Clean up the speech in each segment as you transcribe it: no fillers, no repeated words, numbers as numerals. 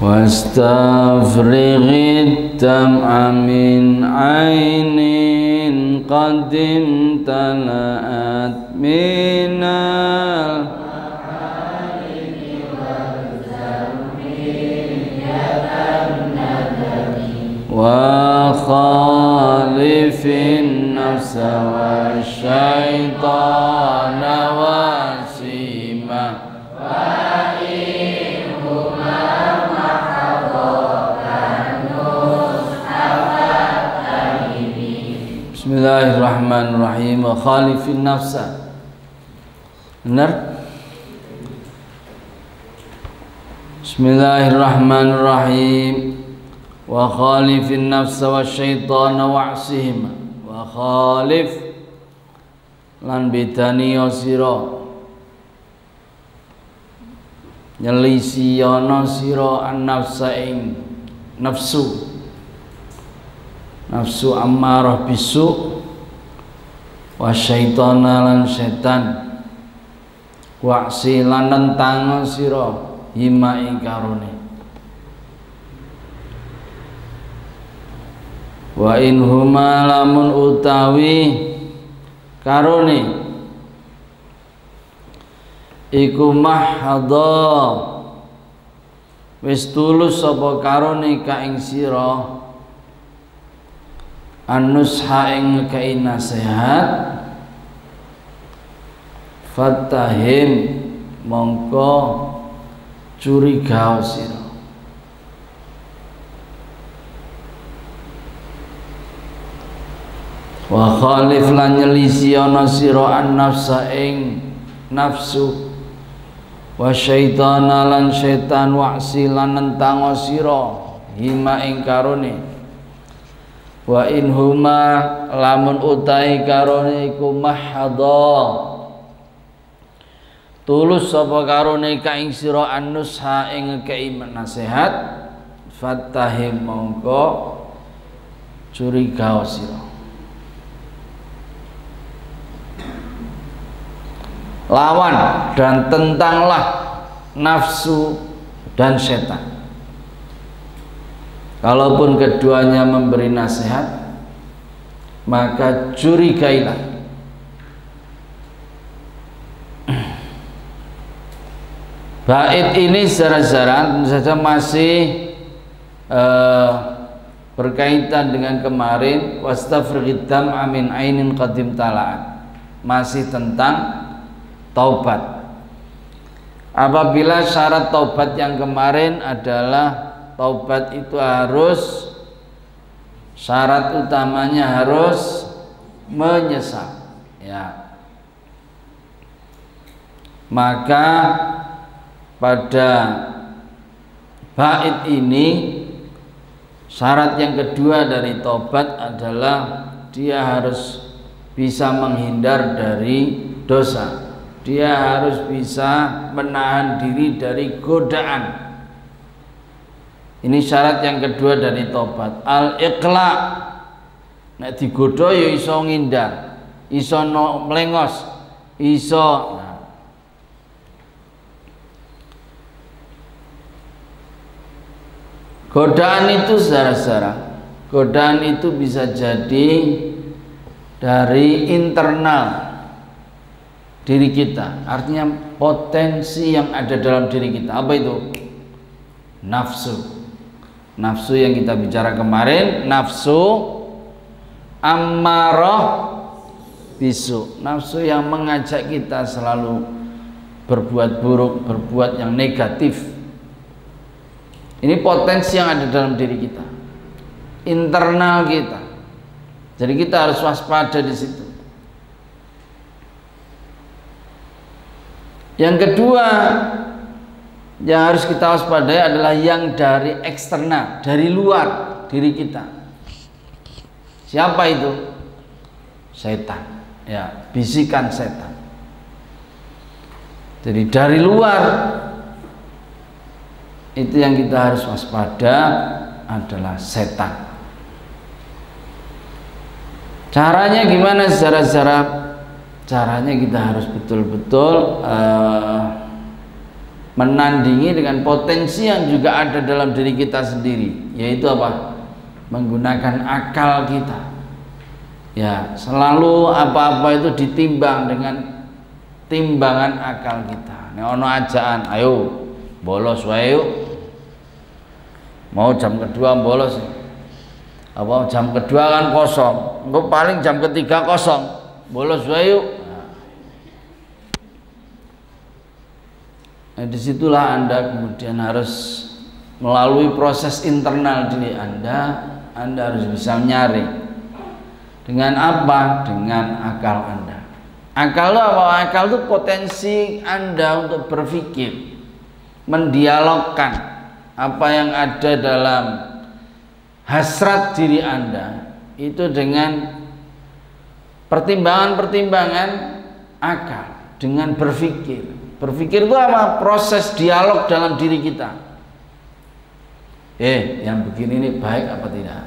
wastafrighi dam'a min ainin qadim tala'at minal wa khalifin nafsa wa syaitana wasima wa inhuma mahadatan nus'afat ini. Bismillahirrahmanirrahim. Wa khalifin nafsa. Benar? Bismillahirrahmanirrahim. Wa khalifin nafsa wa syaitana wa'sihima. Wa khalif lan bedani sira, nyelisiana sira an-nafsa ing nafsu ammarah bisu, wa syaitana lan setan, wa'si lan nentang sira hima ing karone. Wa in huma lamun utawi karone iku mahadha wis tulus sapa karone ka ing sira an-nusha ing ngekei nasihat fatahim mongko curiga sira. Wa khalif lan nyelisiana sira an-nafsa ing nafsu wa syaitana lan setan wa'si lan nentang sira hima ing karone. Wa in huma lamun utai karone iku mahadha tulus sapa karone ka ing sira an-nusha ing ngekei nasihat fatahim mongko curiga sira. Lawan dan tentanglah nafsu dan setan. Kalaupun keduanya memberi nasihat, maka curigailah. Bait ini secara tentu saja masih berkaitan dengan kemarin wastafrighi dam'a min ainin qadim tala'at, masih tentang taubat. Apabila syarat taubat yang kemarin adalah taubat itu harus, syarat utamanya harus menyesal, ya. Maka pada bait ini syarat yang kedua dari taubat adalah dia harus bisa menghindar dari dosa. Dia harus bisa menahan diri dari godaan. Ini syarat yang kedua dari tobat. Al-iqla, nek digoda ya iso ngindar, iso melengos, iso. Godaan itu saudara-saudara, godaan itu bisa jadi dari internal diri kita, artinya potensi yang ada dalam diri kita. Apa itu? Nafsu. Nafsu yang kita bicara kemarin, nafsu ammarah bisu, nafsu yang mengajak kita selalu berbuat buruk, berbuat yang negatif. Ini potensi yang ada dalam diri kita, internal kita. Jadi kita harus waspada di situ. Yang kedua yang harus kita waspadai adalah yang dari eksternal, dari luar diri kita. Siapa itu? Setan, ya, bisikan setan. Jadi dari luar itu yang kita harus waspada adalah setan. Caranya gimana secara caranya kita harus betul-betul menandingi dengan potensi yang juga ada dalam diri kita sendiri, yaitu apa? Menggunakan akal kita. Ya, selalu apa-apa itu ditimbang dengan timbangan akal kita. Nek ono ajaan, ayo bolos wae yuk. Mau jam kedua bolos. Apa jam kedua kan kosong. Engko paling jam ketiga kosong. Bolos wae yuk. Nah, disitulah Anda kemudian harus melalui proses internal diri Anda harus bisa nyaring. Dengan apa? Dengan akal Anda. Akal itu apa? Akal itu potensi Anda untuk berpikir, mendialogkan apa yang ada dalam hasrat diri Anda itu dengan pertimbangan-pertimbangan akal, dengan berpikir. Berpikir itu apa? Proses dialog dalam diri kita. Yang begini ini baik apa tidak?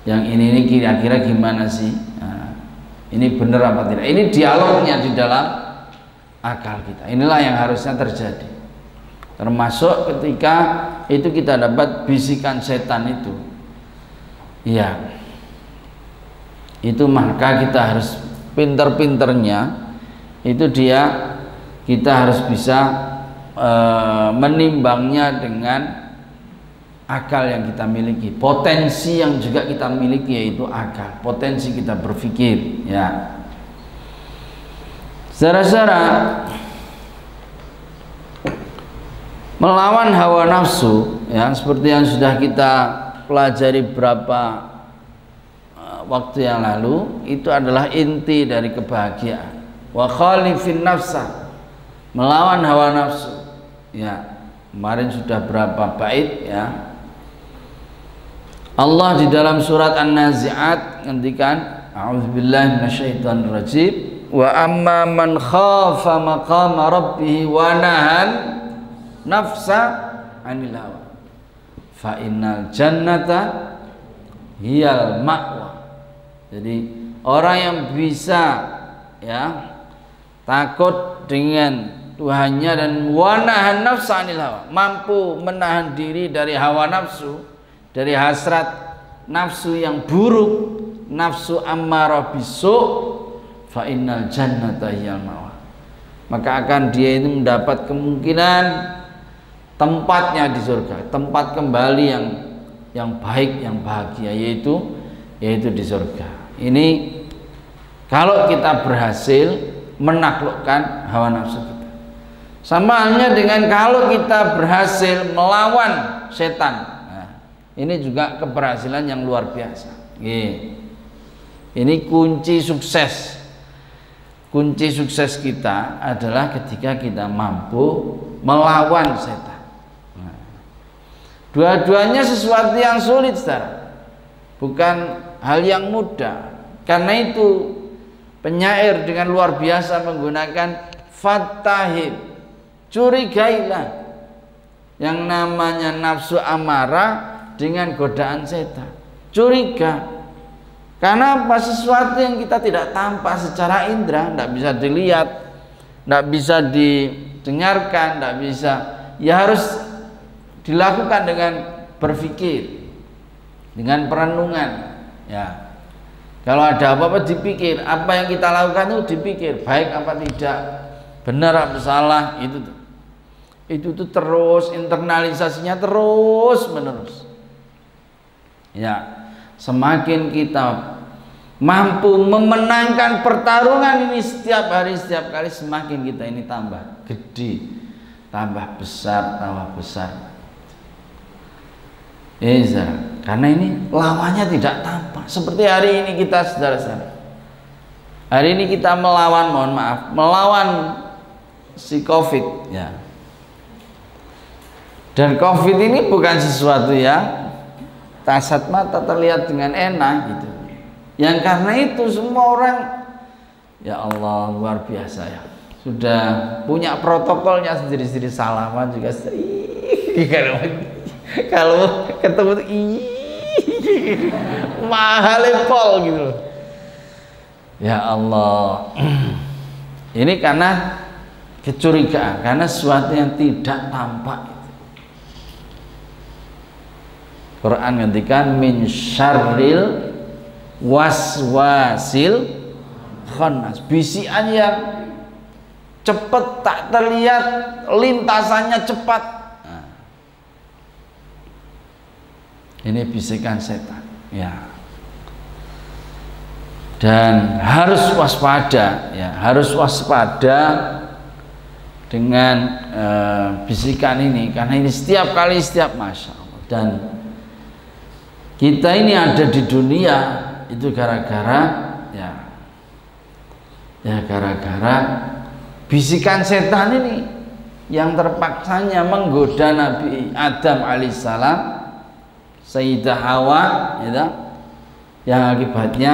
Yang ini kira-kira gimana sih? Nah, ini benar apa tidak? Ini dialognya di dalam akal kita. Inilah yang harusnya terjadi. Termasuk ketika itu kita dapat bisikan setan itu. Iya. Itu maka kita harus pinter-pinternya itu kita harus bisa menimbangnya dengan akal yang kita miliki, potensi yang juga kita miliki, yaitu akal, potensi kita berpikir. Ya, saudara-saudara, melawan hawa nafsu, ya, seperti yang sudah kita pelajari beberapa waktu yang lalu, itu adalah inti dari kebahagiaan. Wa khalifin nafsa, melawan hawa nafsu. Ya, kemarin sudah berapa bait, ya. Allah di dalam surat An-Nazi'at ngendikan, a'udzubillahi minasyaitonir rajim, wa amma man khafa maqama rabbih wa nahan nafsa 'anil hawa fa innal jannata hiyal ma'wa. Jadi orang yang bisa, ya, takut dengan Tuhannya dan wanahan nafsa 'anil hawa, mampu menahan diri dari hawa nafsu, dari hasrat nafsu yang buruk, nafsu ammarah bisu, fa innal jannata hiyal ma'wa, maka akan dia itu mendapat kemungkinan tempatnya di surga, tempat kembali yang baik, yang bahagia, yaitu di surga. Ini kalau kita berhasil menaklukkan hawa nafsu kita. Sama halnya dengan kalau kita berhasil melawan setan. Ini juga keberhasilan yang luar biasa. Ini kunci sukses. Kunci sukses kita adalah ketika kita mampu melawan setan. Dua-duanya sesuatu yang sulit, saudara. Bukan hal yang mudah. Karena itu penyair dengan luar biasa menggunakan fattahib, curigailah yang namanya nafsu amarah dengan godaan setan. Curiga. Karena apa? Sesuatu yang kita tidak tampak secara indera, tidak bisa dilihat, tidak bisa didengarkan, tidak bisa, ya harus dilakukan dengan berpikir, dengan perenungan. Ya, kalau ada apa-apa dipikir, apa yang kita lakukan itu dipikir, baik apa tidak, benar apa salah, itu tuh terus internalisasinya terus menerus. Ya, semakin kita mampu memenangkan pertarungan ini setiap hari, setiap kali, semakin kita ini tambah gede, tambah besar, tambah besar. Karena ini lawannya tidak tampak. Seperti hari ini kita, saudara-saudara, hari ini kita melawan si COVID, ya. Dan COVID ini bukan sesuatu yang kasat mata terlihat dengan enak gitu. Yang karena itu semua orang, ya Allah, luar biasa ya, sudah punya protokolnya sendiri-sendiri, salaman juga kalau ketemu mahal pol gitu loh. Ya Allah. Ini karena kecurigaan karena sesuatu yang tidak tampak. Quran ngendikan min syarril waswasil khannas, bisikan yang cepat tak terlihat, lintasannya cepat. Nah, ini bisikan setan, ya. Dan harus waspada, ya, harus waspada dengan bisikan ini karena ini setiap kali, setiap masya Allah. Dan kita ini ada di dunia itu gara-gara gara-gara bisikan setan ini yang terpaksanya menggoda Nabi Adam alaihissalam, Sayyidah Hawa, ya, yang akibatnya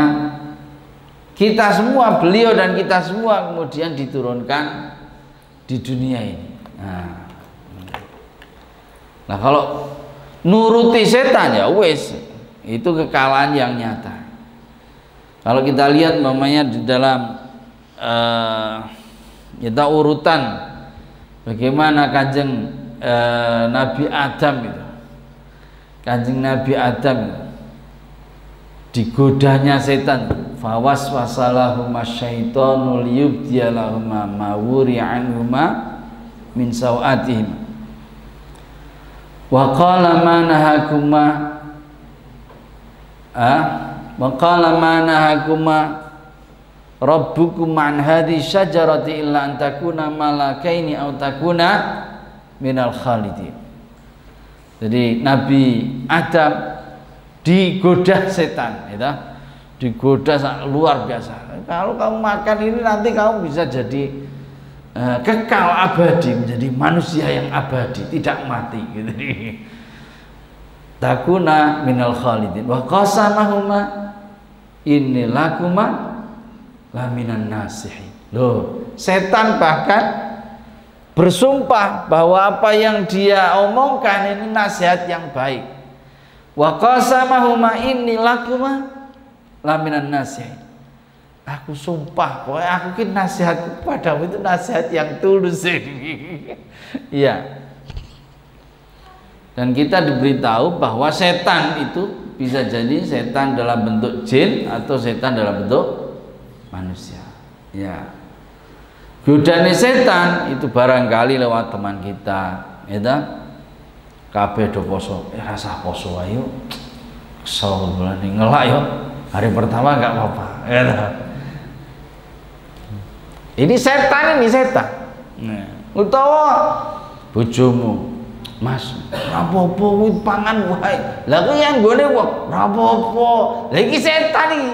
kita semua, beliau dan kita semua kemudian diturunkan di dunia ini. Nah kalau nuruti setan ya wes, itu kekalahan yang nyata. Kalau kita lihat namanya di dalam kita urutan bagaimana kanjeng Nabi Adam itu, kanjeng Nabi Adam digodanya setan, fawaswasalahuma syaitanu liyubdiyalahuma ma wuri'anhuma min sawatihim wa qala ma nahakuma wa qala ma nahakuma rabbukum an hadhihi syajarati illa an takuna malakaini aw takuna minal khalidin. Jadi Nabi Adam digoda setan, ya, digoda luar biasa. Kalau kamu makan ini nanti kamu bisa jadi kekal abadi, menjadi manusia yang abadi, tidak mati gitu. Takuna minal khalidin wa qasamahuma innilakuma laminan nasihin. Loh, setan bahkan bersumpah bahwa apa yang dia omongkan ini nasihat yang baik. Wa qasamahuma innilakuma laminan nasihin. Aku sumpah bahwa aku ki nasihat kepadamu itu nasihat yang tulus. Iya. Dan kita diberitahu bahwa setan itu bisa jadi setan dalam bentuk jin atau setan dalam bentuk manusia. Ya. Godane setan itu barangkali lewat teman kita, ya. Kabeh do poso, rasa poso ayo. Kesel bulan ini ngelak yo. Hari pertama enggak apa-apa, ya. Ini setan, ini setan. Nah, utawa bojomu, Mas, rapopo kuwi pangan wae. Lah kuwi yang gone kok rapopo. Lah iki setan iki.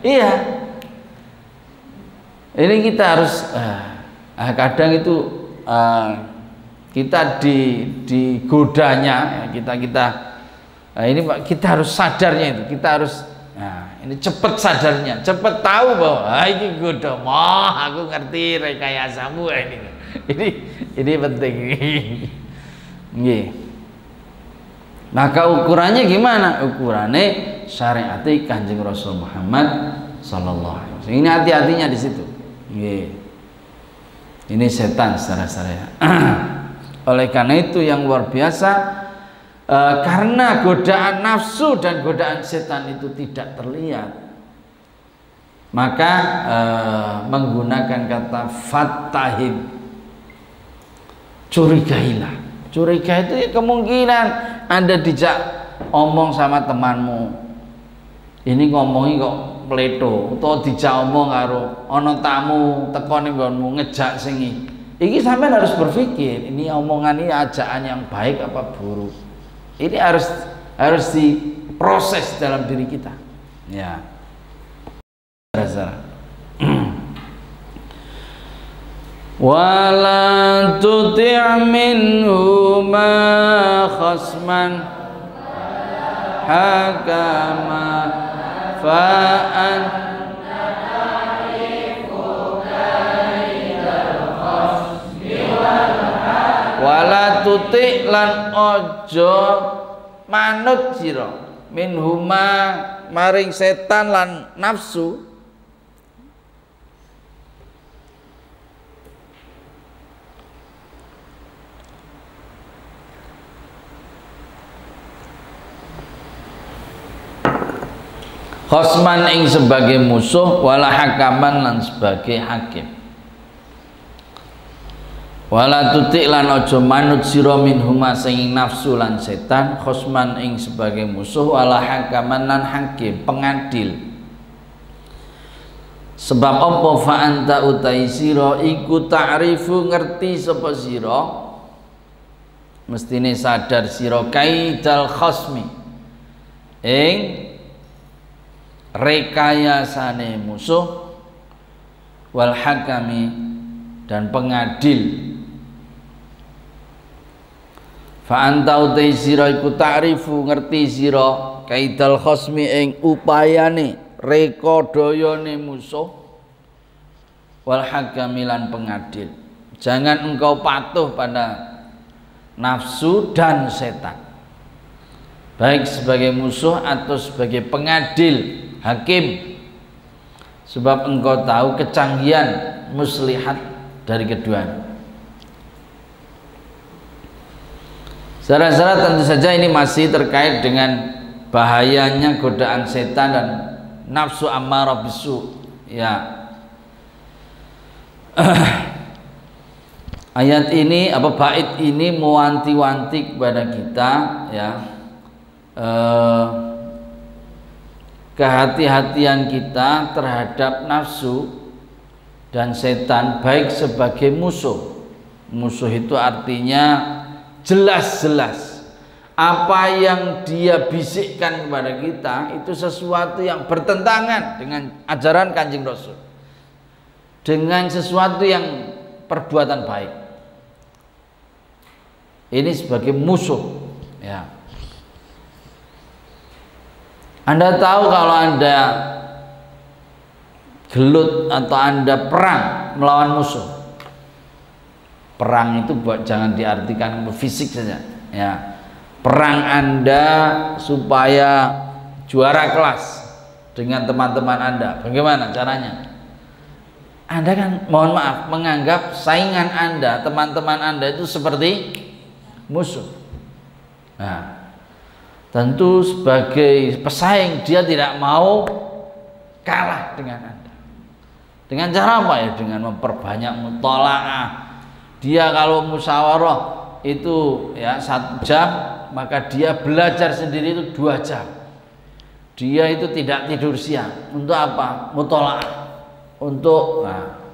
Iya. Ini kita harus kadang itu kita digodanya, ini kita harus sadarnya itu. Kita harus ini cepet sadarnya, cepet tahu bahwa ini goda, aku ngerti rekayasamu ini. Ini penting. Nggih. Maka ukurannya gimana? Ukurannya syariat Kanjeng Rasul Muhammad sallallahu alaihi wasallam. Ini hati-hatinya di situ. Nggih. Ini setan secara syariat. Oleh karena itu yang luar biasa, karena godaan nafsu dan godaan setan itu tidak terlihat, maka menggunakan kata fattahim, curigailah. Curiga itu ya kemungkinan Anda dijak omong sama temanmu, ini ngomongi kok pleto, atau dijak omong karo ana tamu teko ning nggonmu ngejak singi. Iki sampean harus berpikir, ini omongan ini ajakan yang baik apa buruk. Ini harus diproses dalam diri kita. Ya. Wala tuti' minhuma khasman hakama fa'an wala tuti' lan ojo manut sira minhuma maring setan lan nafsu khosman ing sebagai musuh, wala hakaman lan sebagai hakim. Wala tutik lan ojo manut sira minhuma sing nafsu lan setan, khosman ing sebagai musuh, wala hakaman lan hakim, pengadil. Sebab apa fa anta utai sira iku ta'rifu ngerti sapa sira, mestine sadar sira kaidal khosmi ing rekayasane musuh, wal hakami dan pengadil. Fa anta utai sira iku ta'rifu ngerti sira kaidal khosmi ing upayane reka dayane musuh, wal hakami lan pengadil. Jangan engkau patuh pada nafsu dan setan, baik sebagai musuh atau sebagai pengadil, hakim, sebab engkau tahu kecanggihan muslihat dari keduanya. Saudara-saudara, tentu saja ini masih terkait dengan bahayanya godaan setan dan nafsu ammarah bisu. Ya, ayat ini bait ini mewanti-wanti kepada kita, ya, kehati-hatian kita terhadap nafsu dan setan baik sebagai musuh. Musuh itu artinya jelas-jelas apa yang dia bisikkan kepada kita itu sesuatu yang bertentangan dengan ajaran Kanjeng Rasul, dengan sesuatu yang perbuatan baik. Ini sebagai musuh, ya. Anda tahu kalau Anda gelut atau Anda perang melawan musuh, perang itu jangan diartikan fisik saja, ya. Perang Anda supaya juara kelas dengan teman-teman Anda, bagaimana caranya? Anda kan, mohon maaf, menganggap saingan Anda, teman-teman Anda itu seperti musuh. Nah, tentu sebagai pesaing dia tidak mau kalah dengan Anda. Dengan cara apa ya? Dengan memperbanyak mutolaah. Dia kalau musyawarah itu ya 1 jam, maka dia belajar sendiri itu 2 jam. Dia itu tidak tidur siang. Untuk apa? Mutolaah. Untuk, nah,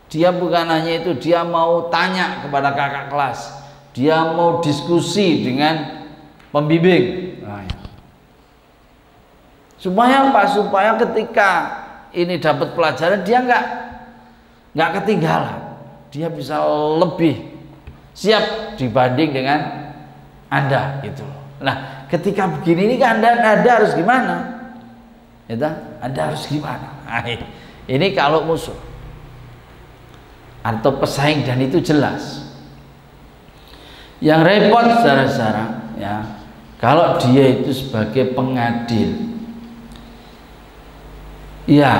dia bukan hanya itu, dia mau tanya kepada kakak kelas, dia mau diskusi dengan pembimbing. Nah, ya. Supaya apa? Supaya ketika ini dapat pelajaran dia nggak ketinggalan. Dia bisa lebih siap dibanding dengan Anda gitu. Nah, ketika begini ini kan Anda harus gimana? Gitu? Anda harus gimana? Nah, ini kalau musuh atau pesaing, dan itu jelas. Yang repot saudara-saudara, ya, kalau dia itu sebagai pengadil. Ya,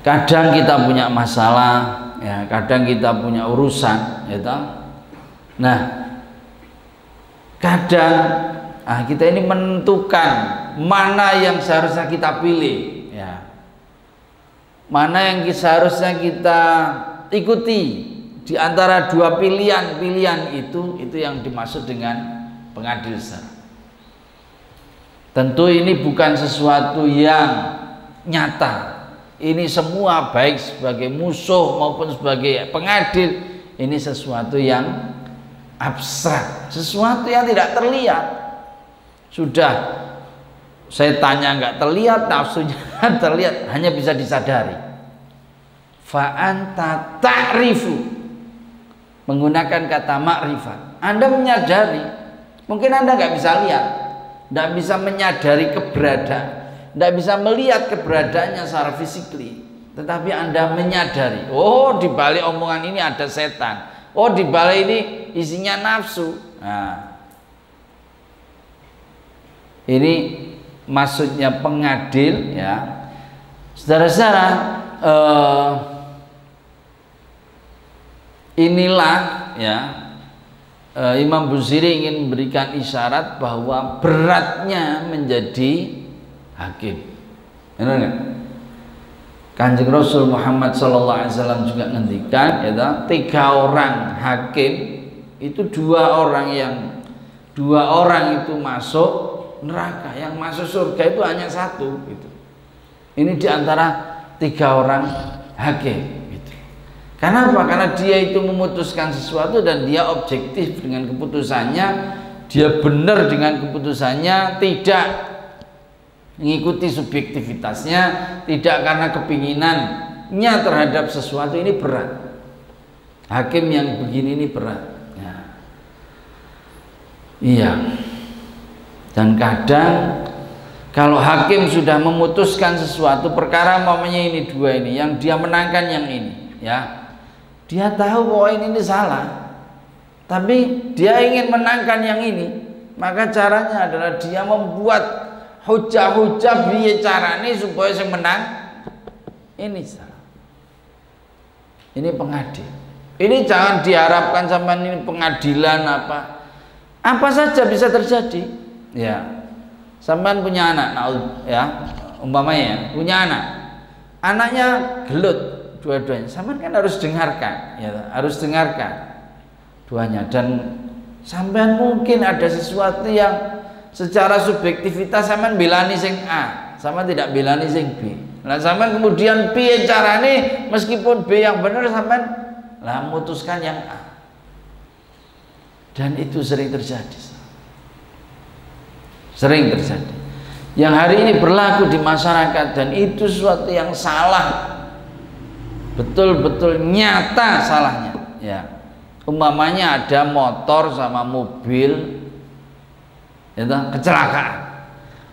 kadang kita punya masalah, ya, kadang kita punya urusan, ya toh? Nah, kadang kita ini menentukan mana yang seharusnya kita pilih, ya, mana yang seharusnya kita ikuti di antara 2 pilihan itu yang dimaksud dengan pengadil secara. Tentu ini bukan sesuatu yang nyata. Ini semua baik sebagai musuh maupun sebagai pengadil, ini sesuatu yang abstrak, sesuatu yang tidak terlihat. Sudah setannya nggak terlihat, nafsunya terlihat, hanya bisa disadari. Fa anta ta'rifu, menggunakan kata makrifat. Anda menyadari, mungkin Anda nggak bisa lihat, nggak bisa menyadari keberadaan, tidak bisa melihat keberadaannya secara fisikly, tetapi Anda menyadari, oh di balik omongan ini ada setan, oh di balik ini isinya nafsu. Nah, ini maksudnya pengadil, ya. Saudara-saudara, inilah, ya, Imam Busiri ingin memberikan isyarat bahwa beratnya menjadi hakim. Benar nggak? Kanjeng Rasul Muhammad sallallahu alaihi wasallam juga ngendikan ya, 3 orang hakim itu 2 orang itu masuk neraka, yang masuk surga itu hanya 1 gitu. Ini diantara 3 orang hakim gitu. Karena apa? Karena dia itu memutuskan sesuatu dan dia objektif dengan keputusannya, dia benar dengan keputusannya, tidak mengikuti subjektivitasnya, tidak karena kepinginannya terhadap sesuatu. Ini berat. Hakim yang begini ini berat. Ya. Iya. Dan kadang kalau hakim sudah memutuskan sesuatu perkara, mamanya ini 2 ini, yang dia menangkan yang ini, ya, dia tahu bahwa ini salah, tapi dia ingin menangkan yang ini, maka caranya adalah dia membuat hujah-hujah biye carane supaya yang menang ini salah. Ini pengadil. Ini jangan diharapkan sama ini pengadilan apa saja bisa terjadi. Ya, sampean punya anak, ya, umpamanya punya anak, anaknya gelut dua-duanya, sampean kan harus dengarkan, ya, harus dengarkan duanya. Dan sampean mungkin ada sesuatu yang secara subjektivitas sampean belani sing A, sampean tidak belani sing B. Nah, sampean kemudian piye carane meskipun B yang benar sampean lah memutuskan yang A. Dan itu sering terjadi. Sering terjadi. Yang hari ini berlaku di masyarakat, dan itu sesuatu yang salah. Betul-betul nyata salahnya, ya. Umpamanya ada motor sama mobil ya, kecelakaan.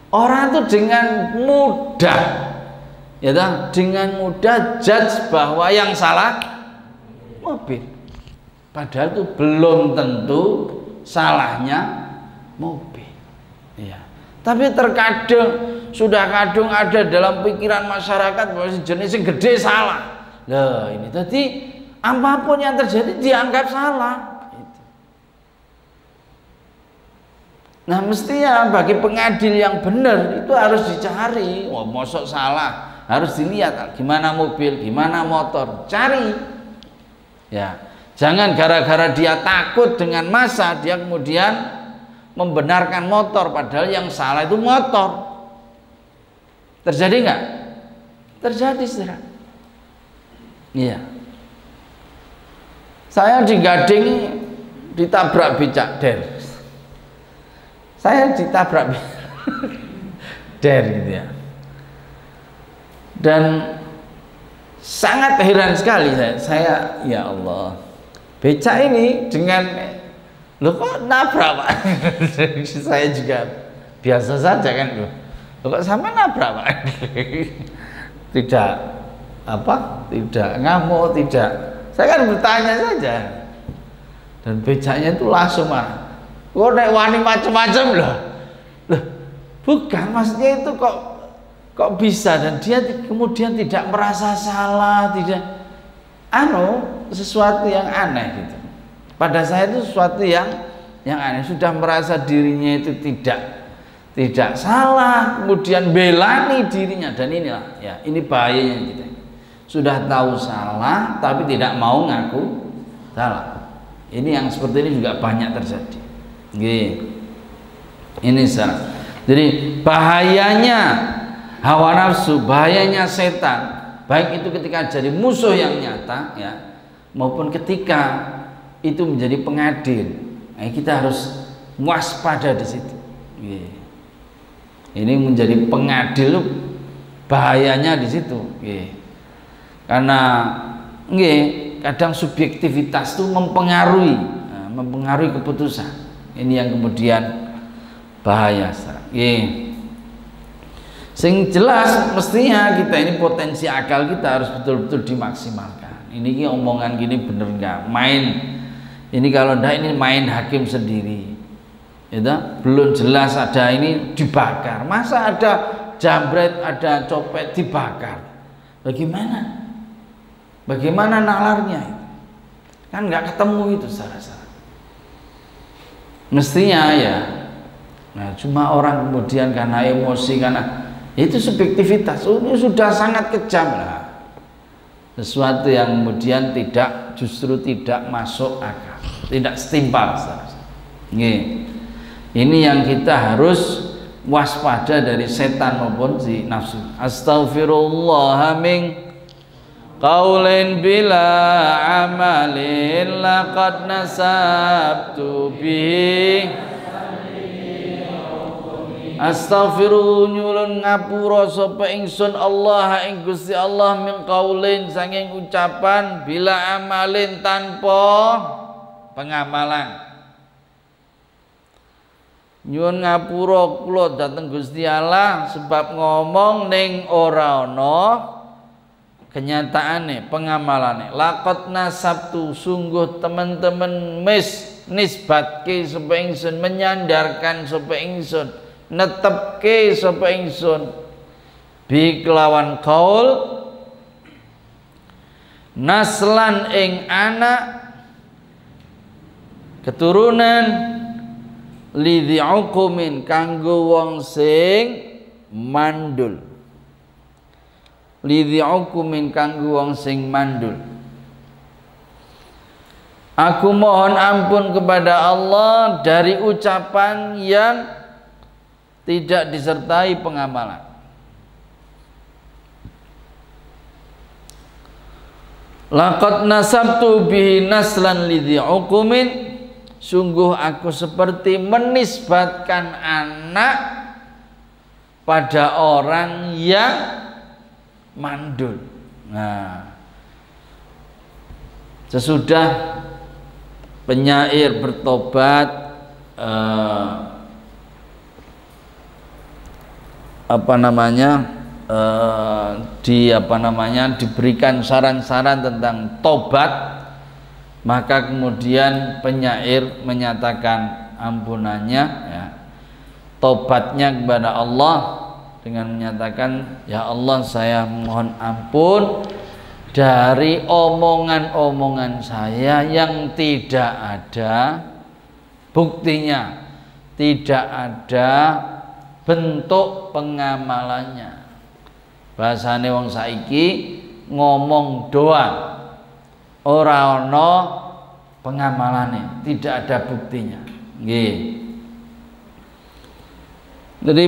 Orang itu dengan mudah ya, dengan mudah judge bahwa yang salah mobil, padahal itu belum tentu salahnya mobil ya. Tapi terkadang kadung ada dalam pikiran masyarakat bahwa jenis yang gede salah. Loh, ini tadi apapun yang terjadi dianggap salah. Nah, mestinya bagi pengadil yang benar itu harus dicari. Wah, mosok salah, harus dilihat gimana mobil, gimana motor, cari. Ya, jangan gara-gara dia takut dengan massa dia kemudian membenarkan motor, padahal yang salah itu motor. Terjadi nggak? Terjadi, saudara. Iya. Saya di Gading ditabrak becak der. Saya ditabrak der gitu ya. Dan sangat heran sekali saya, ya Allah, becak ini dengan loh kok nabrak Pak? Saya juga biasa saja kan, loh kok sama nabrak Pak? Tidak tidak ngamuk, tidak. Saya kan bertanya saja, dan becaknya itu langsung marah. Kok naik wani macam-macam loh. Bukan, maksudnya itu kok bisa, dan dia kemudian tidak merasa salah, tidak sesuatu yang aneh gitu. Pada saya itu sesuatu yang aneh, sudah merasa dirinya itu tidak salah, kemudian belani dirinya, dan inilah ya, ini bahayanya kita. Sudah tahu salah tapi tidak mau ngaku salah. Ini yang seperti ini juga banyak terjadi. Ini salah. Jadi bahayanya hawa nafsu, bahayanya setan, baik itu ketika jadi musuh yang nyata ya, maupun ketika itu menjadi pengadil. Nah, kita harus waspada di situ. Ini menjadi pengadil, bahayanya di situ. Karena kadang subjektivitas itu mempengaruhi keputusan. Ini yang kemudian bahaya. Sing jelas mestinya kita ini potensi akal kita harus betul-betul dimaksimalkan. Ini omongan gini bener nggak? Main ini, kalau ndak ini main hakim sendiri. Ya, belum jelas ada ini dibakar. Masa ada jambret, ada copet dibakar? Bagaimana? Bagaimana nalarnya? Kan nggak ketemu itu salah-salah. Mestinya ya. Nah, cuma orang kemudian karena emosi, karena Itu subjektivitas. Ini sudah sangat kejam lah. Sesuatu yang kemudian justru tidak masuk akal, tidak setimpal. Ini yang kita harus waspada dari setan maupun si nafsu. Astaghfirullah min qaulin bila amalin laqad nasabtu bihi. Astaghfiru nyulun ngapura sapa ingsun Allah ing Gusti Allah min qaulin sanging ucapan bila amalin tanpa pengamalan. Nyuwun ngapura kula dhateng Gusti Allah sebab ngomong ning ora ana kenyataane pengamalane. Laqad nasabtu sungguh teman-teman nisbatke sapa ingsun menyandarkan sapa ingsun netepke sapa ingsun bi kelawan kaul naslan ing anak keturunan lidhi ukumin kanggo wong sing mandul. Lidhi ukumin kanggo wong sing mandul. Aku mohon ampun kepada Allah dari ucapan yang tidak disertai pengamalan. Laqad nasabtu bihi naslan lidhi ukumin. Sungguh aku seperti menisbatkan anak pada orang yang mandul. Nah, sesudah penyair bertobat diberikan saran-saran tentang tobat, maka kemudian penyair menyatakan ampunannya, ya, tobatnya kepada Allah dengan menyatakan, ya Allah saya mohon ampun dari omongan-omongan saya yang tidak ada buktinya, tidak ada bentuk pengamalannya. Bahasane wong saiki ngomong doa ora ana pengamalane, tidak ada buktinya. Nggih. Jadi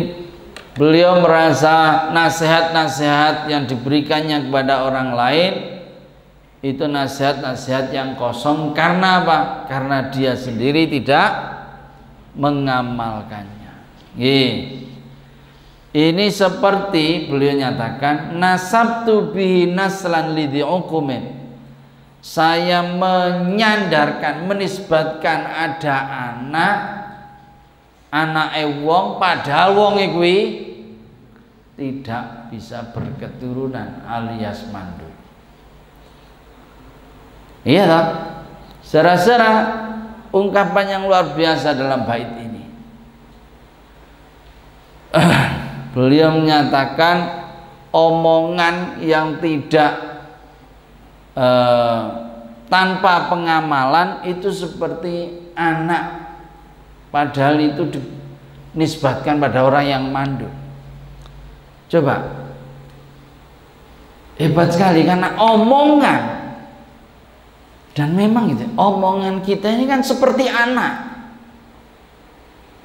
beliau merasa nasihat-nasihat yang diberikannya kepada orang lain itu nasihat-nasihat yang kosong. Karena apa? Karena dia sendiri tidak mengamalkannya. Nggih. Ini seperti beliau nyatakan nasabtu bihi naslan lidhi ukumin. Saya menyandarkan, menisbatkan ada anak wong padahal wong kuwi tidak bisa berketurunan alias mandul. Iya tak? Secara ungkapan yang luar biasa dalam bait ini. Beliau menyatakan omongan yang tidak tanpa pengamalan itu seperti anak, padahal itu dinisbatkan pada orang yang mandul. Coba, hebat sekali karena omongan, dan memang gitu, omongan kita ini kan seperti anak.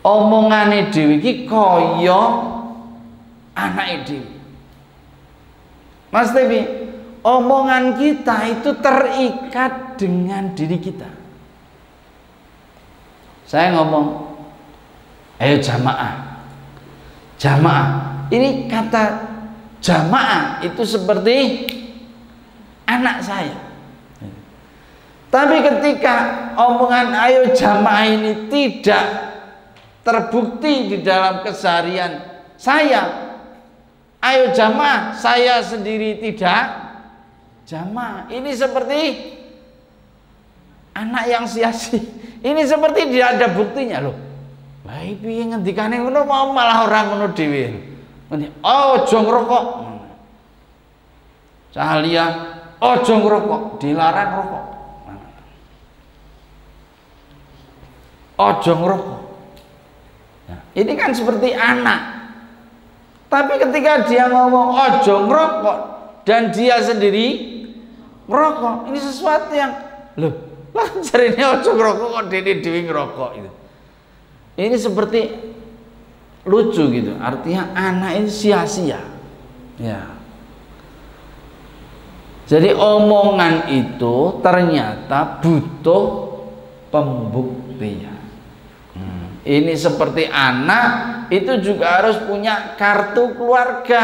Omongane dhewe iki kaya anake dhewe. Mas Tevi, omongan kita itu terikat dengan diri kita. Saya ngomong, ayo jamaah. Jamaah. Ini kata jamaah itu seperti anak saya. Tapi ketika omongan ayo jamaah ini tidak terbukti di dalam keseharian saya, ayo jamaah, saya sendiri tidak jamaah. Ini seperti anak yang sia-sia. Ini seperti tidak ada buktinya loh. Baik piye ngendikane ngono mau malah orang ngono dhewe. Ojo ngrokok. Cahlia, ojo ngrokok, dilarang rokok. Ojo ngrokok. Nah, ini kan seperti anak. Tapi ketika dia ngomong ojo ngerokok dan dia sendiri ngerokok, ini sesuatu yang loh, ini ojo ngerokok kok dewi ngerokok itu. Ini seperti lucu gitu. Artinya anak ini sia-sia. Ya. Jadi omongan itu ternyata butuh pembuktian. Ini seperti anak itu juga harus punya kartu keluarga.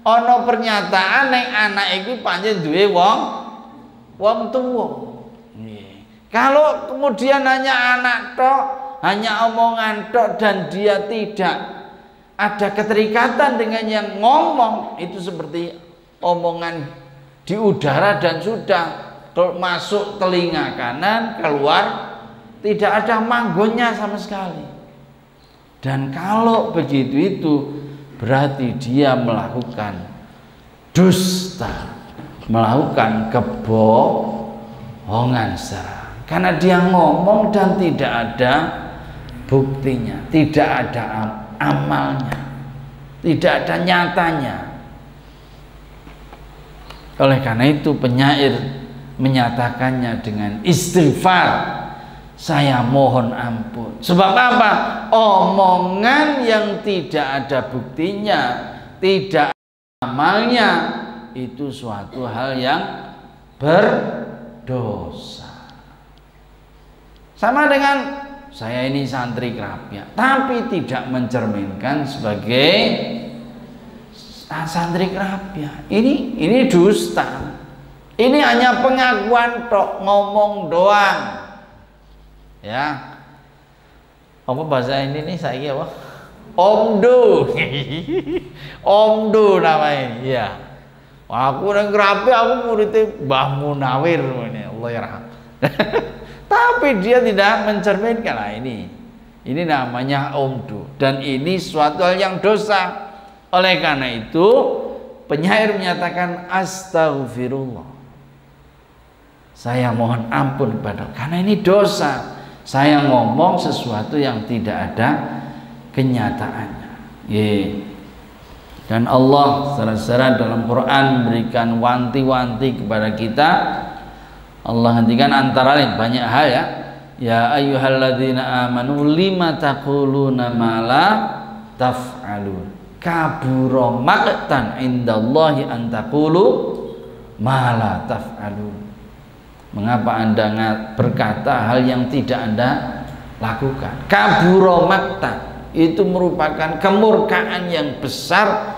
Ono pernyataan nek anak iki pancen duwe wong tuwa. Kalau kemudian hanya anak tok, hanya omongan tok dan dia tidak ada keterikatan dengan yang ngomong, itu seperti omongan di udara dan sudah masuk telinga kanan, keluar tidak ada manggonnya sama sekali. Dan kalau begitu itu berarti dia melakukan dusta, melakukan kebohongan secara, karena dia ngomong dan tidak ada buktinya, tidak ada amalnya, tidak ada nyatanya. Oleh karena itu penyair menyatakannya dengan istighfar, saya mohon ampun. Sebab apa? Omongan yang tidak ada buktinya, tidak ada amalnya, itu suatu hal yang berdosa. Sama dengan saya ini santri Krapyak, tapi tidak mencerminkan sebagai santri Krapyak. Ini dusta. Ini hanya pengakuan tok, ngomong doang. Ya, apa bahasa ini nih saya apa? Omdo, Omdo namanya. Ya, aku orang Krapyak, aku muridnya Mbah Munawir, Allah yarham. Tapi dia tidak mencerminkan. Nah, ini namanya Omdo, dan ini suatu hal yang dosa. Oleh karena itu penyair menyatakan astaghfirullah, saya mohon ampun kepada, karena ini dosa. Saya ngomong sesuatu yang tidak ada kenyataannya. Dan Allah secara dalam Quran memberikan wanti-wanti kepada kita. Allah hentikan antara lain banyak hal ya. Ya ayyuhalladzina amanu lima taquluna ma la taf'alun. Kabura maqtan indallahi an taqulu ma la taf'alun. Mengapa Anda berkata hal yang tidak Anda lakukan? Kabura maqtan, itu merupakan kemurkaan yang besar.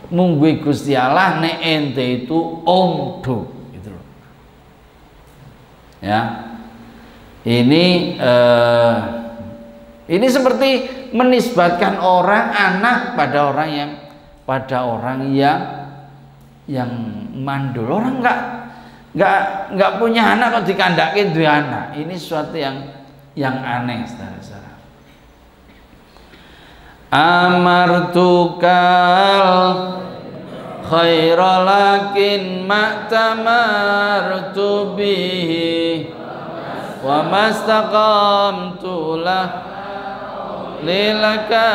Mungguh Gusti Allah nek ente itu omdo gitu loh. Ya. Ini seperti menisbatkan orang anak pada orang yang mandul. Orang nggak punya anak kok dikandakin duwe anak. Ini sesuatu yang aneh, saudara-saudara. Amartukal khaira lakin ma'tamartu bihi wa mastaqamtu lah lilaka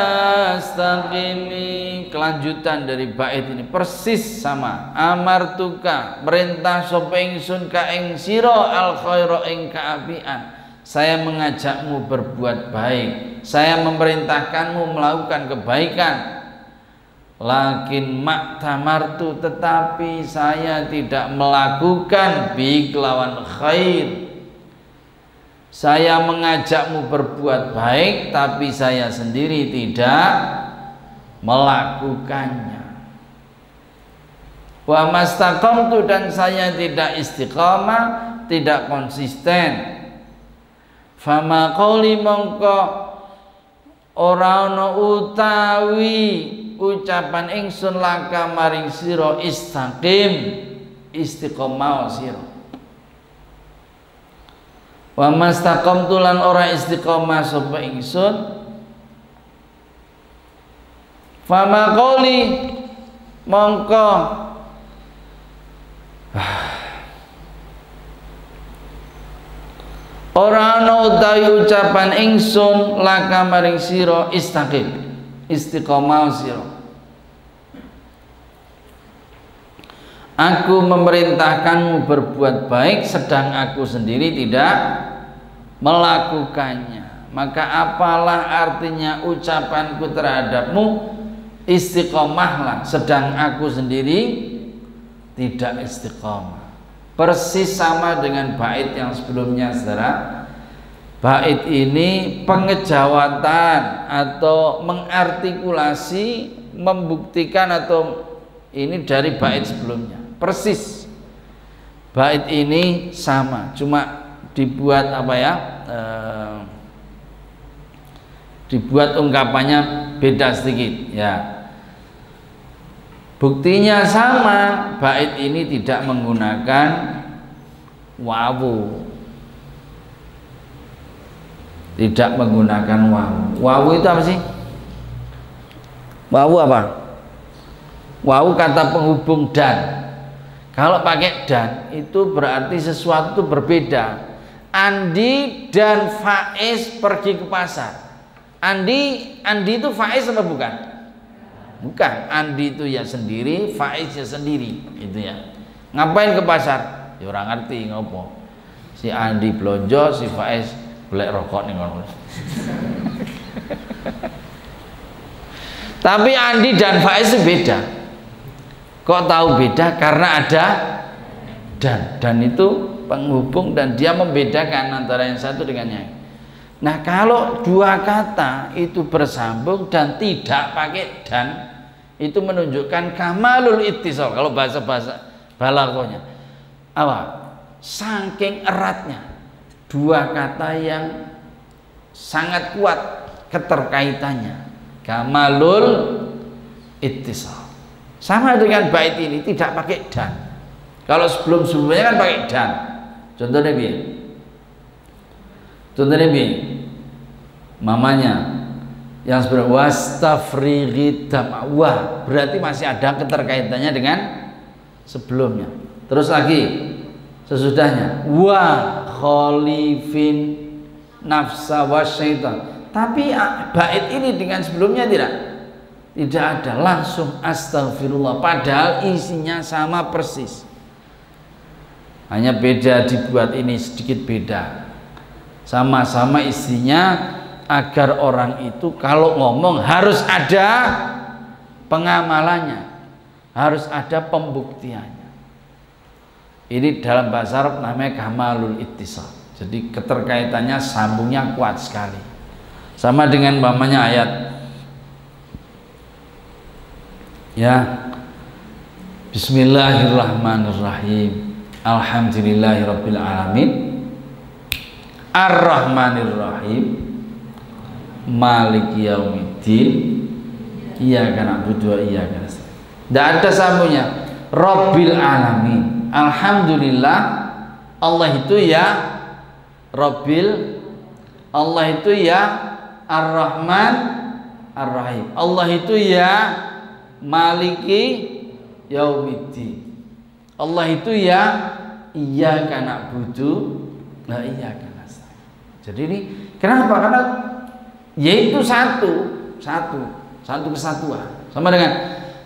astaqimi. Kelanjutan dari bait ini persis sama. Amartuka, perintah sapa ingsun ka ing sira al khaira ing kaapian. Saya mengajakmu berbuat baik, saya memerintahkanmu melakukan kebaikan. Lakin maktamartu, tetapi saya tidak melakukan bi kelawan khair. Saya mengajakmu berbuat baik, tapi saya sendiri tidak melakukannya. Wa mastaqamtu, dan saya tidak istiqamah, tidak konsisten. Fama qauli mongko ora ana utawi ucapan ingsun laka maring sira istaqim, istiqomah sira. Wa mastaqamtu lan ora istiqomah sapa ingsun. Fama qauli mongko ora ana utawi ucapan ingsun laka maring sira istaqim, istiqomah sira. Aku memerintahkanmu berbuat baik sedang aku sendiri tidak melakukannya. Maka apalah artinya ucapanku terhadapmu? Istiqomahlah sedang aku sendiri tidak istiqomah. Persis sama dengan bait yang sebelumnya, saudara. Bait ini pengejawatan atau mengartikulasi, membuktikan atau ini dari bait sebelumnya. Persis. Bait ini sama, cuma dibuat apa ya? Dibuat ungkapannya beda sedikit, ya. Buktinya sama, bait ini tidak menggunakan wawu. Tidak menggunakan wawu. Wawu itu apa sih? Wawu apa? Wawu kata penghubung dan. Kalau pakai dan itu berarti sesuatu berbeda. Andi dan Faiz pergi ke pasar. Andi itu Faiz apa bukan? Bukan. Andi itu ya sendiri, Faiz ya sendiri, itu ya. Ngapain ke pasar? Ya orang ngerti ngopo. Si Andi blonjo, si Faiz golek rokok ning ngono. Tapi Andi dan Faiz itu beda. Kok tahu beda? Karena ada dan itu penghubung dan dia membedakan antara yang satu dengan yang lain. Nah, kalau dua kata itu bersambung dan tidak pakai dan, itu menunjukkan kamalul ittisal. Kalau bahasa balaghahnya apa? Saking eratnya dua kata yang sangat kuat keterkaitannya, kamalul ittisal. Sama dengan bait ini tidak pakai dan. Kalau sebelumnya kan pakai dan. Contohnya biar. Contohnya biar. Mamanya yang sebenarnya wastafrighi dam'a. Wah, berarti masih ada keterkaitannya dengan sebelumnya. Terus lagi sesudahnya wa khalifin nafsa wasyaitan. Tapi bait ini dengan sebelumnya tidak ada, langsung astaghfirullah, padahal isinya sama persis, hanya beda dibuat ini sedikit beda. Sama-sama isinya agar orang itu kalau ngomong harus ada pengamalannya, harus ada pembuktiannya. Ini dalam bahasa Arab namanya kamalul ittisal. Jadi keterkaitannya, sambungnya kuat sekali. Sama dengan umpamanya ayat ya, Bismillahirrahmanirrahim, Alhamdulillahirabbil alamin, Ar-Rahmanirrahim, Maliki yaumiddin, Iyyaka na'budu wa iyyaka nasta'in. Tidak ada sambungnya. Rabbil alamin. Alhamdulillah, Allah itu ya Rabbil, Allah itu ya Ar-Rahman Ar-Rahim, Allah itu ya Maliki yaumiddin, Allah itu ya Iyyaka na'budu wa iyyaka nasta'in. Jadi ini kenapa? Karena yaitu satu kesatuan. Sama dengan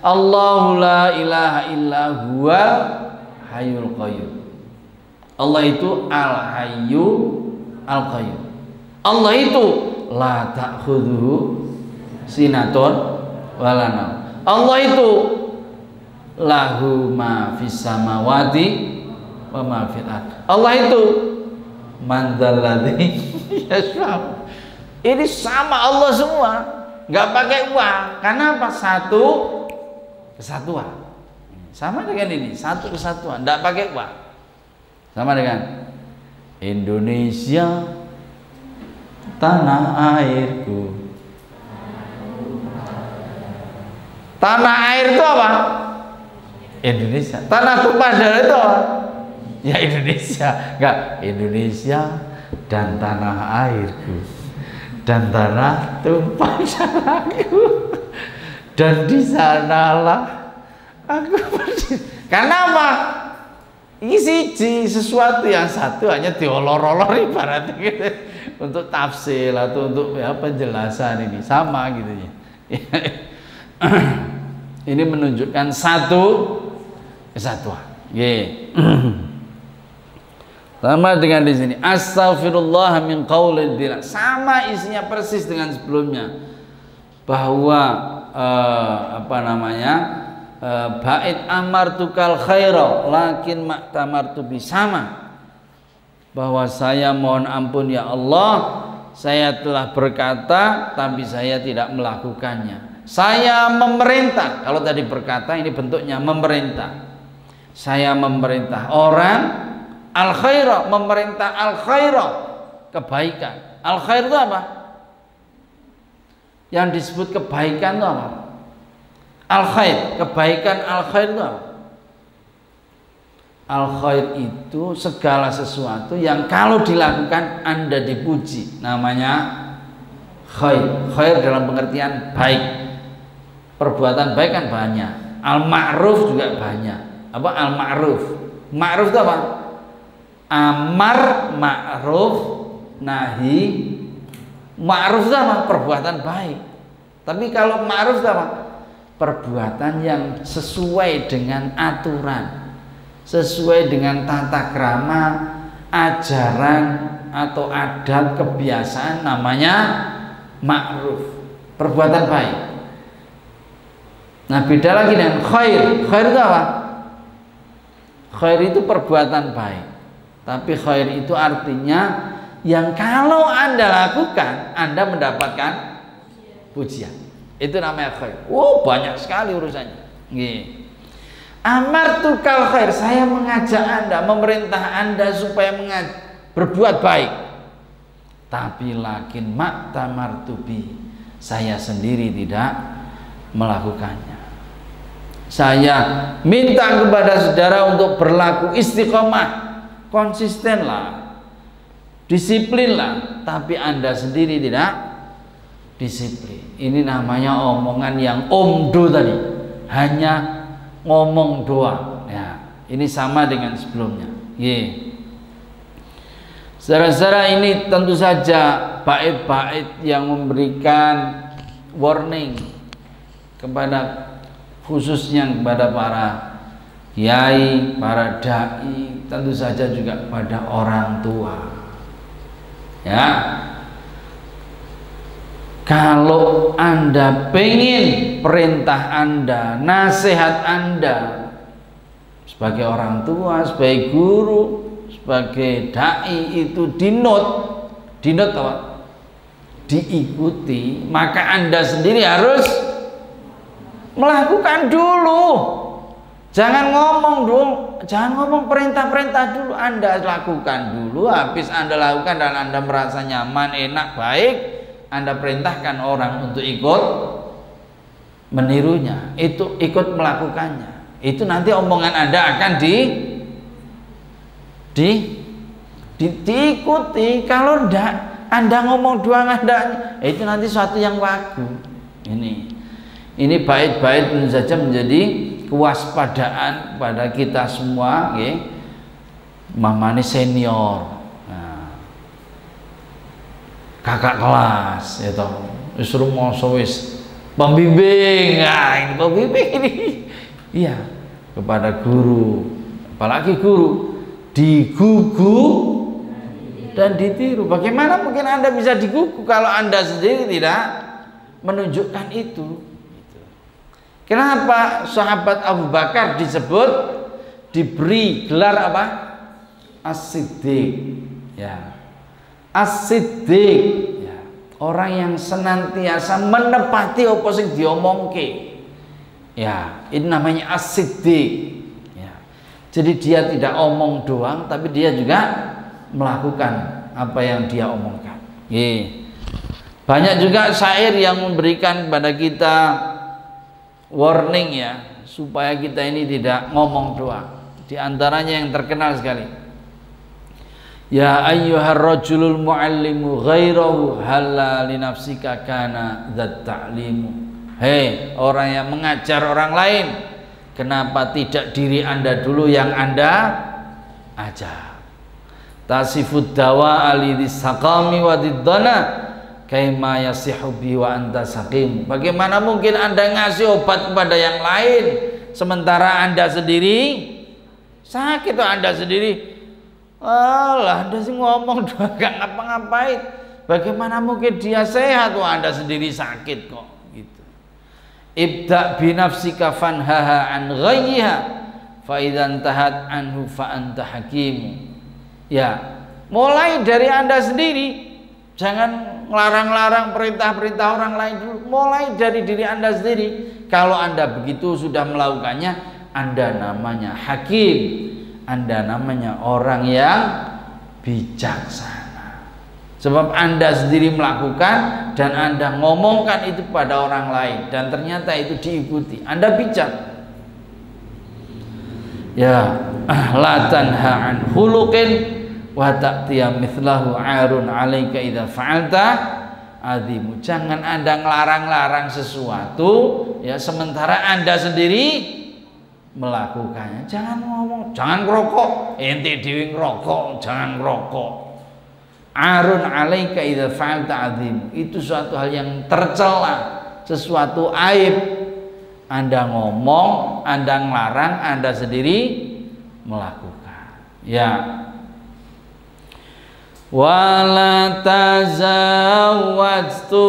Allahu la ilaha illa huwal hayyul qayyum. Allah itu al-hayyu al-qayyum. Allah itu la ta'khudhuhu sinatun wala naum. Allah itu lahu ma fis samawati wa ma fil ardh. Allah itu man dzalladzi yashfa'u. Ini sama Allah semua, nggak pakai uang. Karena apa? Satu kesatuan. Sama dengan ini, satu kesatuan, nggak pakai uang. Sama dengan Indonesia tanah airku. Tanah air itu apa? Indonesia. Tanah tumpah darah itu apa? Ya Indonesia. Enggak, Indonesia dan tanah airku, dan tanah tumpah darahku, dan di sanalah aku berdiri. Karena apa? Ini siji, sesuatu yang satu hanya diolor-olor ibaratnya gitu. Untuk tafsir atau untuk ya, penjelasan ini sama gitu ya. Ini menunjukkan satu kesatuan. Nggih. Sama dengan di sini, astaghfirullah min qaulil dila. Sama isinya persis dengan sebelumnya. Bahwa bait amartukal khaira lakin maktamartu bi, sama. Bahwa saya mohon ampun ya Allah, saya telah berkata tapi saya tidak melakukannya. Saya memerintah, kalau tadi berkata ini bentuknya memerintah. Saya memerintah orang al khaira, memerintah al khaira, kebaikan. Al khair itu apa? Yang disebut kebaikan itu apa? Al khair, kebaikan al khair itu apa? Al khair itu segala sesuatu yang kalau dilakukan Anda dipuji, namanya khair. Khair dalam pengertian baik. Perbuatan baik kan banyak. Al ma'ruf juga banyak. Apa al ma'ruf? Ma'ruf itu apa? Amar ma'ruf, nahi ma'ruf itu apa? Perbuatan baik. Tapi kalau ma'ruf itu apa? Perbuatan yang sesuai dengan aturan, sesuai dengan tata krama, ajaran atau adat kebiasaan, namanya ma'ruf, perbuatan baik. Nah, beda lagi dengan khair. Khair itu apa? Khair itu perbuatan baik. Tapi khair itu artinya yang kalau Anda lakukan, Anda mendapatkan pujian. Itu namanya khair. Wow, banyak sekali urusannya. Nggih. Amartukal khair, saya mengajak Anda, memerintah Anda supaya berbuat baik. Tapi lakin maktamartubi, saya sendiri tidak melakukannya. Saya minta kepada saudara untuk berlaku istiqomah, konsistenlah, disiplinlah, tapi Anda sendiri tidak disiplin. Ini namanya omongan yang omdo tadi, hanya ngomong doang. Ya, ini sama dengan sebelumnya. Saudara-saudara, ini tentu saja bait-bait yang memberikan warning kepada, khususnya kepada para kiai, para dai, tentu saja juga kepada orang tua. Ya, kalau Anda pengen perintah Anda, nasihat Anda sebagai orang tua, sebagai guru, sebagai dai itu dinot apa? Diikuti, maka Anda sendiri harus melakukan dulu. Jangan ngomong dulu, jangan ngomong perintah-perintah dulu. Anda lakukan dulu, habis Anda lakukan dan Anda merasa nyaman, enak, baik, Anda perintahkan orang untuk ikut menirunya, itu ikut melakukannya. Itu nanti omongan Anda akan diikuti. Kalau enggak, Anda ngomong doang, itu nanti suatu yang wagu. Ini bait-bait tentu saja menjadi kewaspadaan pada kita semua, nggih. Mamane senior, nah, kakak kelas, itu wis rumoso wis pembimbing, nah ini pembimbing ini, iya, kepada guru, apalagi guru digugu dan ditiru. Bagaimana mungkin Anda bisa digugu kalau Anda sendiri tidak menunjukkan itu? Kenapa sahabat Abu Bakar disebut, diberi gelar apa? As-Siddiq. Ya. As-Siddiq. Ya. Orang yang senantiasa menepati apa sing diomongke. Ya, ini namanya As-Siddiq. Ya. Jadi dia tidak omong doang, tapi dia juga melakukan apa yang dia omongkan. Banyak juga syair yang memberikan kepada kita warning, ya, supaya kita ini tidak ngomong doang. Di antaranya yang terkenal sekali, ya ayyuhar rajulul muallimu ghairahu halla li nafsika kana dzat ta'limu. Hei orang yang mengajar orang lain, kenapa tidak diri Anda dulu yang Anda ajar? Tasifud dawa alidis saqami wa diddana kaima yasihu bi wa anta saqim. Bagaimana mungkin Anda ngasih obat kepada yang lain sementara Anda sendiri Sakit tuh Anda sendiri. Alah, Anda sih ngomong doang gak ngapa-ngapain. Bagaimana mungkin dia sehat tuh Anda sendiri sakit kok gitu. Ibda bi nafsika fanhaha an ghayyiha fa idzan tahat anhu fa anta hakim. Ya, mulai dari Anda sendiri. Jangan ngelarang-larang perintah-perintah orang lain dulu. Mulai dari diri Anda sendiri. Kalau Anda begitu sudah melakukannya, Anda namanya hakim. Anda namanya orang yang bijaksana. Sebab Anda sendiri melakukan dan Anda ngomongkan itu pada orang lain dan ternyata itu diikuti. Anda bijak. Ya, la tanha an khuluqin wa ta'tiya mithlahu 'arun 'alaika idza fa'alta azimu. Jangan Anda ngelarang-larang sesuatu ya sementara Anda sendiri melakukannya. Jangan ngomong, jangan ngerokok, ente dhewe ngerokok, jangan ngerokok. 'Arun 'alaika idza fa'alta azimu. Itu suatu hal yang tercela, sesuatu aib. Anda ngomong, Anda ngelarang, Anda sendiri melakukan. Ya. Wala tazawwajtu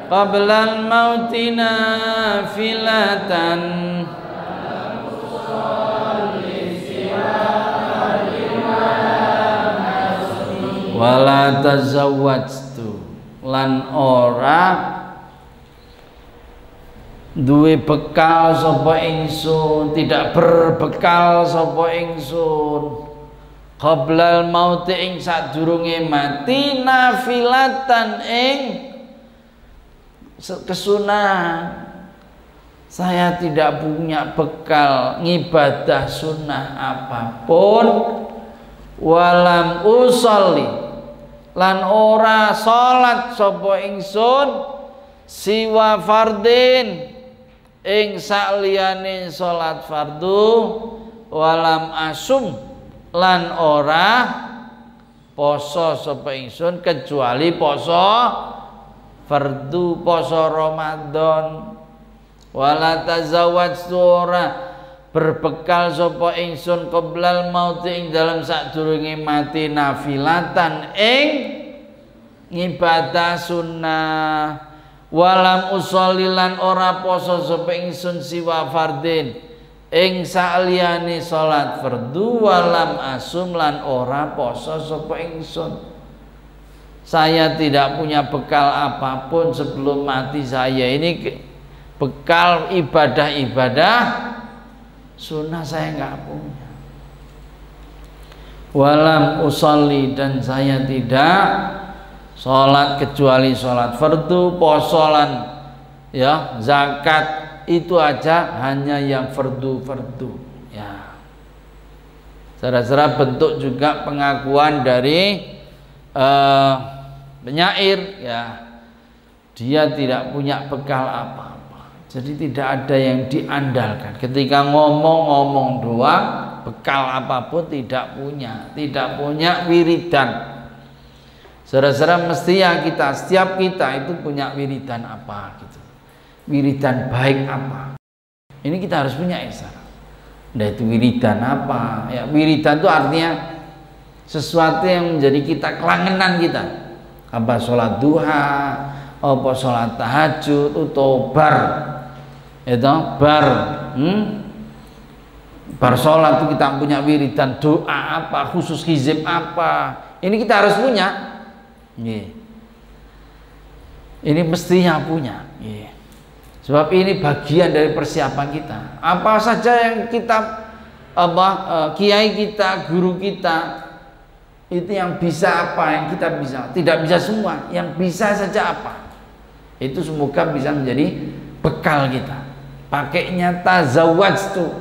qabla al-mauti nafilatan wala tazawwajtu lan ora duwe bekal sapa ingsun, tidak berbekal sapa ingsun qablal mauti ing sadurunge mati nafilatan ing kesunahan. Saya tidak punya bekal ngibadah sunnah apapun. Walam usolli lan ora salat sapa ingsun siwa fardin ing sakliyane salat fardu. Walam asum lan ora poso sapa ingsun kecuali poso fardu, poso Ramadan. Wala tazawwajtu ora berbekal sapa ingsun qoblal mauti ing dalam sadurunge mati nafilatan ing ngibadah sunnah. Walam usolli lan ora poso sapa ingsun siwa fardin ing saliyane salat fardu. Walam asum lan ora poso sapa ingsun. Saya tidak punya bekal apapun sebelum mati saya. Ini bekal ibadah-ibadah sunnah saya nggak punya. Walam usolli dan saya tidak sholat kecuali sholat fardu, posolan ya zakat itu aja hanya yang fardu ya. Saudara-saudara, bentuk juga pengakuan dari penyair ya, dia tidak punya bekal apa-apa, jadi tidak ada yang diandalkan ketika ngomong doang, bekal apapun tidak punya wiridan. Saudara-saudara, mestinya kita, setiap kita itu punya wiridan apa gitu, wiridan baik apa, ini kita harus punya ya. Nah itu wiridan apa ya? Wiridan itu artinya sesuatu yang menjadi kita kelangenan kita, apa sholat duha, apa sholat tahajud, atau bar itu bar sholat itu kita punya wiridan doa apa, khusus hizib apa, ini kita harus punya. Ini mestinya punya. Sebab ini bagian dari persiapan kita. Apa saja yang kita kiai kita, guru kita itu yang bisa apa, yang kita bisa, tidak bisa semua, yang bisa saja apa, itu semoga bisa menjadi bekal kita. Pakainya tazawwajtu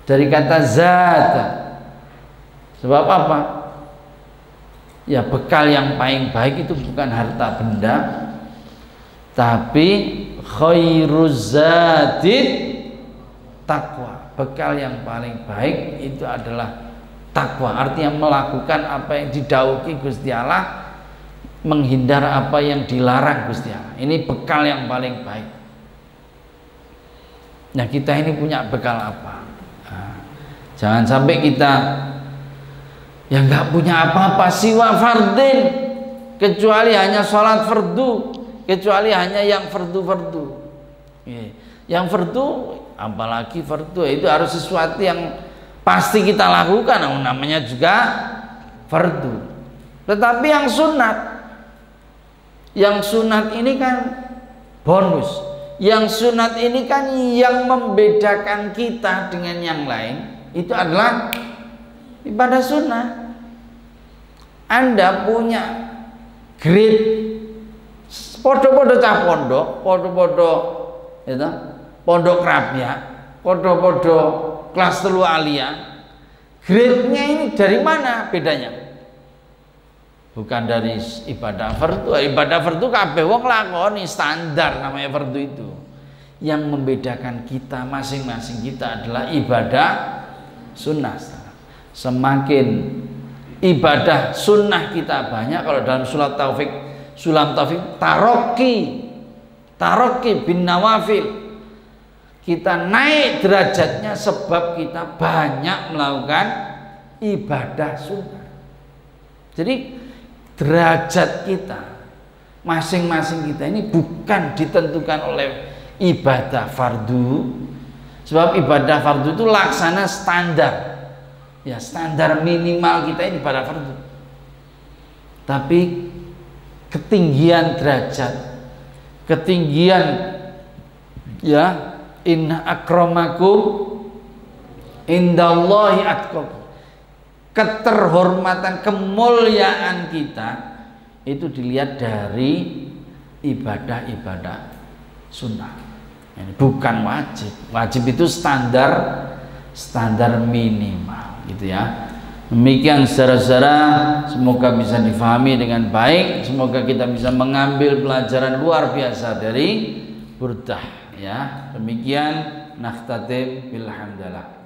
dari kata zata. Sebab apa? Ya, bekal yang paling baik itu bukan harta benda, tapi khairuz zadid takwa. Bekal yang paling baik itu adalah takwa, artinya melakukan apa yang didhawuhi Gusti Allah, menghindar apa yang dilarang Gusti Allah. Ini bekal yang paling baik. Nah, kita ini punya bekal apa? Jangan sampai kita yang nggak punya apa-apa siwa fardin, kecuali hanya sholat fardu, kecuali hanya yang fardu. Yang fardu, apalagi fardu itu harus sesuatu yang pasti kita lakukan, namanya juga fardu. Tetapi yang sunat ini kan bonus. Yang sunat ini kan yang membedakan kita dengan yang lain, itu adalah ibadah sunnah. Anda punya grade podo-podo cah pondok, podo-podo itu, pondok Krabia, podo-podo kelas 3 alia. Grade-nya ini dari mana bedanya? Bukan dari ibadah fardu. Ibadah fardu kabeh wong lakoni, standar namanya fardu itu. Yang membedakan kita masing-masing kita adalah ibadah sunnah. Semakin ibadah sunnah kita banyak, kalau dalam sulam taufik taroki bin nawafil, kita naik derajatnya sebab kita banyak melakukan ibadah sunnah. Jadi derajat kita masing-masing kita ini bukan ditentukan oleh ibadah fardu, sebab ibadah fardu itu laksana standar, ya standar minimal kita ini ibadah fardu. Tapi ketinggian derajat, ketinggian ya, inna akramakum indallahi atqakum, keterhormatan, kemuliaan kita itu dilihat dari ibadah-ibadah sunnah. Ini bukan wajib. Wajib itu standar minimal, gitu ya. Demikian saudara-saudara, semoga bisa difahami dengan baik. Semoga kita bisa mengambil pelajaran luar biasa dari Burdah, ya. Demikian, nakhtatim bilhamdalillah.